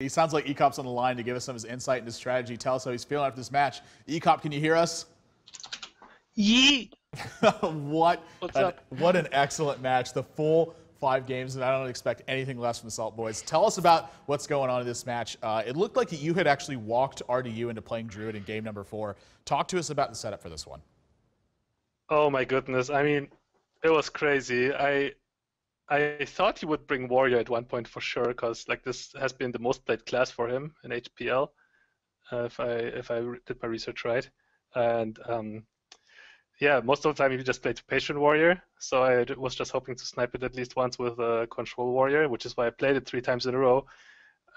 He sounds like Ek0p's on the line to give us some of his insight and his strategy. Tell us how he's feeling after this match. Ek0p, can you hear us? Yee! What's up? What an excellent match. The full 5 games, and I don't expect anything less from the Salt Boys. Tell us about what's going on in this match. It looked like you had actually walked RDU into playing Druid in game number 4. Talk to us about the setup for this one. Oh my goodness. I mean, it was crazy. I thought he would bring Warrior at one point for sure, because like this has been the most played class for him in HPL, if I did my research right. And yeah, most of the time he just played Patient Warrior, so I was just hoping to snipe it at least once with a Control Warrior, which is why I played it 3 times in a row.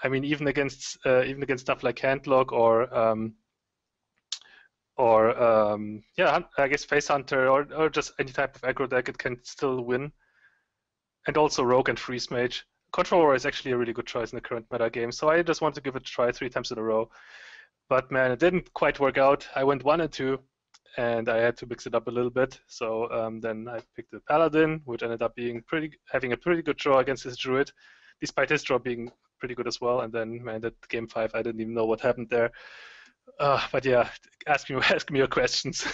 I mean, even against stuff like Handlock yeah, I guess Face Hunter or just any type of aggro deck, it can still win. And also Rogue and Freeze Mage. Control Warrior is actually a really good choice in the current meta game, so I just want to give it a try 3 times in a row. But man, it didn't quite work out. I went 1 and 2, and I had to mix it up a little bit. So then I picked the Paladin, which ended up being having a pretty good draw against his Druid, despite his draw being pretty good as well. And then, man, that game 5, I didn't even know what happened there. But yeah, ask me your questions.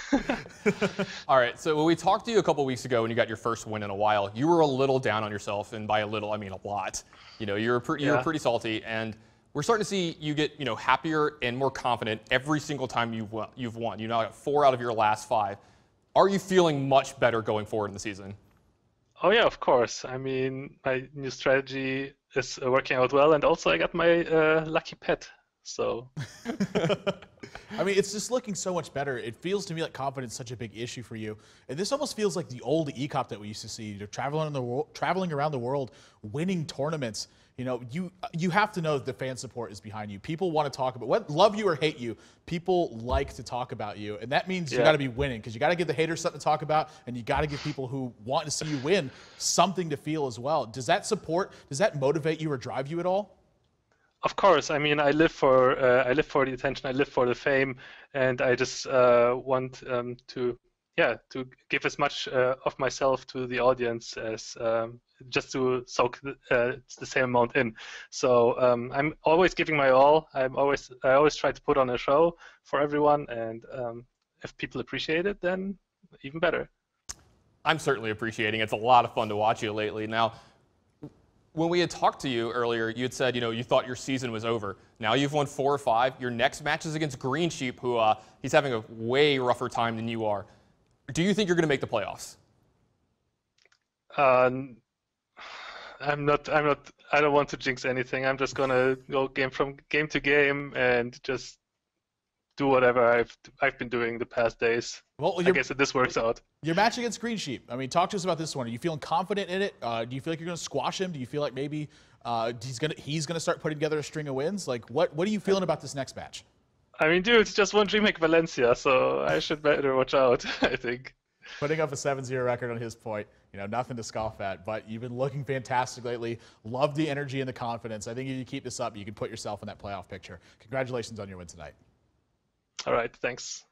All right, so when we talked to you a couple weeks ago when you got your first win in a while, you were a little down on yourself, and by a little, I mean a lot. You know, you were pretty salty, and we're starting to see you get happier and more confident every single time you've won. You now got 4 out of your last 5. Are you feeling much better going forward in the season? Oh yeah, of course. I mean, my new strategy is working out well, and also I got my lucky pet. So, I mean, it's just looking so much better. It feels to me like confidence is such a big issue for you, and this almost feels like the old Ek0p that we used to see. You're traveling around the world, winning tournaments. You know, you have to know that the fan support is behind you. People want to talk about love you or hate you. People like to talk about you, and that means you got to be winning, because you got to give the haters something to talk about, and you got to give people who want to see you win something to feel as well. Does that motivate you or drive you at all? Of course. I mean, I live for the attention. I live for the fame, and I just want to give as much of myself to the audience as just to soak the same amount in. So I'm always giving my all. I always try to put on a show for everyone, and if people appreciate it, then even better. I'm certainly appreciating it. It's a lot of fun to watch you lately. Now, when we had talked to you earlier, you had said, you thought your season was over. Now you've won 4 or 5. Your next match is against Green Sheep, who he's having a way rougher time than you are. Do you think you're going to make the playoffs? I'm not. I don't want to jinx anything. I'm just gonna go game to game and just do whatever I've been doing the past days. Well, I guess that this works out. Your match against Green Sheep. I mean, talk to us about this one. Are you feeling confident in it? Do you feel like you're going to squash him? Do you feel like maybe he's gonna start putting together a string of wins? Like, what are you feeling about this next match? I mean, dude, it's just one DreamHack Valencia, so I should better watch out, I think. Putting up a 7-0 record on his point, nothing to scoff at, but you've been looking fantastic lately. Love the energy and the confidence. I think if you keep this up, you can put yourself in that playoff picture. Congratulations on your win tonight. All right, thanks.